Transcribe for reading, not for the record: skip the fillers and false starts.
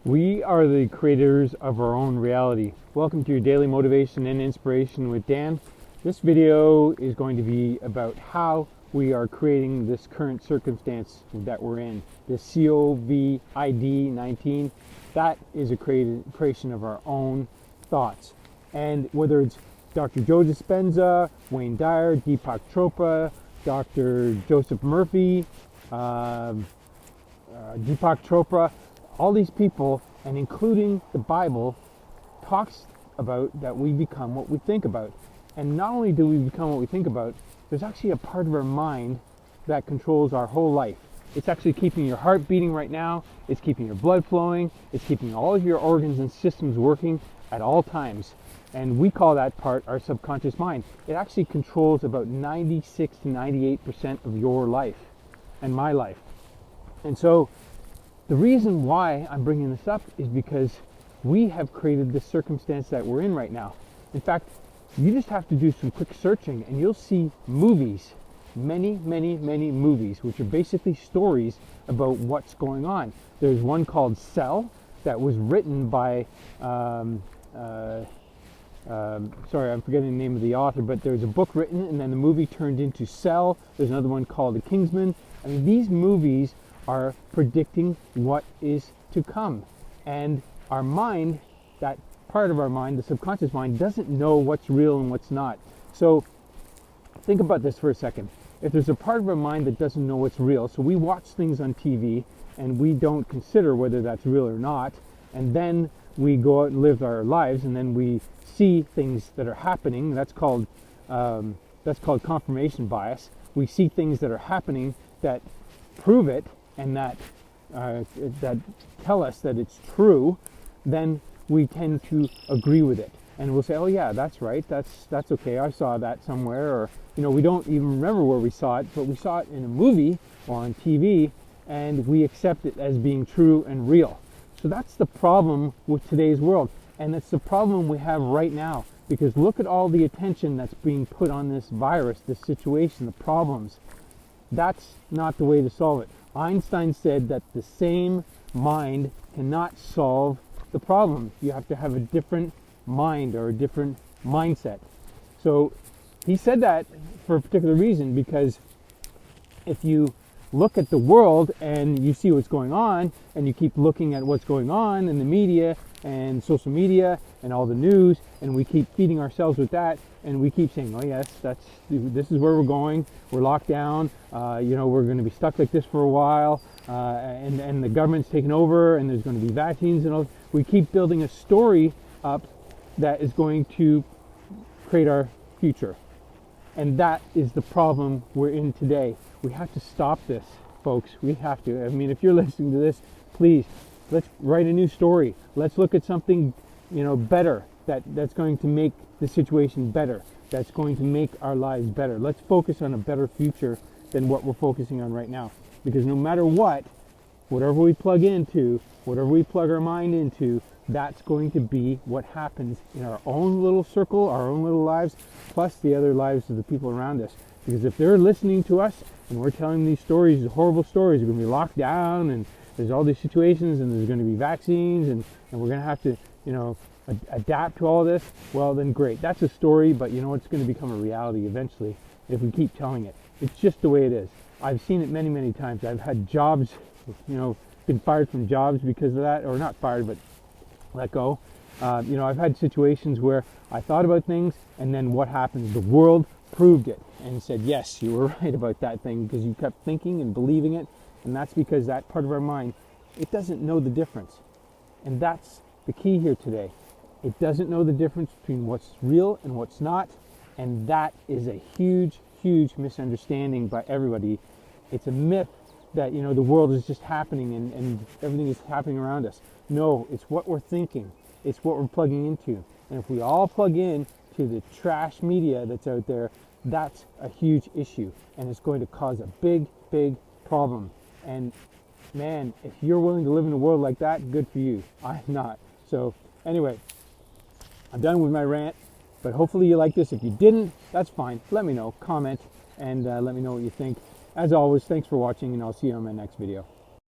We are the creators of our own reality. Welcome to your daily motivation and inspiration with Dan. This video is going to be about how we are creating this current circumstance that we're in. This COVID-19, that is a creation of our own thoughts. And whether it's Dr. Joe Dispenza, Wayne Dyer, Deepak Chopra, Dr. Joseph Murphy, Deepak Chopra, all these people, and including the Bible, talks about that we become what we think about. And not only do we become what we think about, there's actually a part of our mind that controls our whole life. It's actually keeping your heart beating right now. It's keeping your blood flowing. It's keeping all of your organs and systems working at all times. And we call that part our subconscious mind. It actually controls about 96 to 98% of your life and my life. And so the reason why I'm bringing this up is because we have created this circumstance that we're in right now. In fact, you just have to do some quick searching and you'll see movies, many movies, which are basically stories about what's going on. There's one called Cell that was written by, sorry, I'm forgetting the name of the author, but there's a book written and then the movie turned into Cell. There's another one called The Kingsman. I mean, these movies are predicting what is to come. And our mind, that part of our mind, the subconscious mind, doesn't know what's real and what's not. So think about this for a second. If there's a part of our mind that doesn't know what's real, so we watch things on TV and we don't consider whether that's real or not, and then we go out and live our lives and then we see things that are happening. That's called confirmation bias. We see things that are happening that prove it and that tell us that it's true, then we tend to agree with it. And we'll say, oh yeah, that's right, that's okay, I saw that somewhere. Or, we don't even remember where we saw it, but we saw it in a movie or on TV, and we accept it as being true and real. So that's the problem with today's world. And it's the problem we have right now. Because look at all the attention that's being put on this virus, this situation, the problems. That's not the way to solve it. Einstein said that the same mind cannot solve the problem. You have to have a different mind or a different mindset. So he said that for a particular reason, because if you look at the world and you see what's going on and you keep looking at what's going on in the media and social media and all the news, and we keep feeding ourselves with that, and we keep saying, oh yes, this is where we're going, we're locked down, we're going to be stuck like this for a while, and the government's taken over and there's going to be vaccines and all. We keep building a story up that is going to create our future. And that is the problem we're in today. We have to stop this, folks. We have to. I mean, if you're listening to this, please, let's write a new story. Let's look at something, better, that's going to make the situation better, that's going to make our lives better. Let's focus on a better future than what we're focusing on right now. Because no matter whatever we plug into, whatever we plug our mind into, that's going to be what happens in our own little circle, our own little lives, plus the other lives of the people around us. Because if they're listening to us and we're telling these stories, these horrible stories, we're going to be locked down and there's all these situations and there's going to be vaccines and we're going to have to, adapt to all this, well then great. That's a story, but it's going to become a reality eventually if we keep telling it. It's just the way it is. I've seen it many times. I've had jobs, been fired from jobs because of that, or not fired, but let go. I've had situations where I thought about things and then what happens? The world proved it and said, yes, you were right about that thing, because you kept thinking and believing it. And that's because that part of our mind, it doesn't know the difference. And that's the key here today. It doesn't know the difference between what's real and what's not. And that is a huge misunderstanding by everybody. It's a myth that, the world is just happening and everything is happening around us. No, it's what we're thinking. It's what we're plugging into. And if we all plug in to the trash media that's out there, that's a huge issue. And it's going to cause a big problem. And man, if you're willing to live in a world like that, good for you. I'm not. So anyway, I'm done with my rant, but hopefully you like this. If you didn't, that's fine. Let me know, comment, and let me know what you think. As always, thanks for watching, and I'll see you on my next video.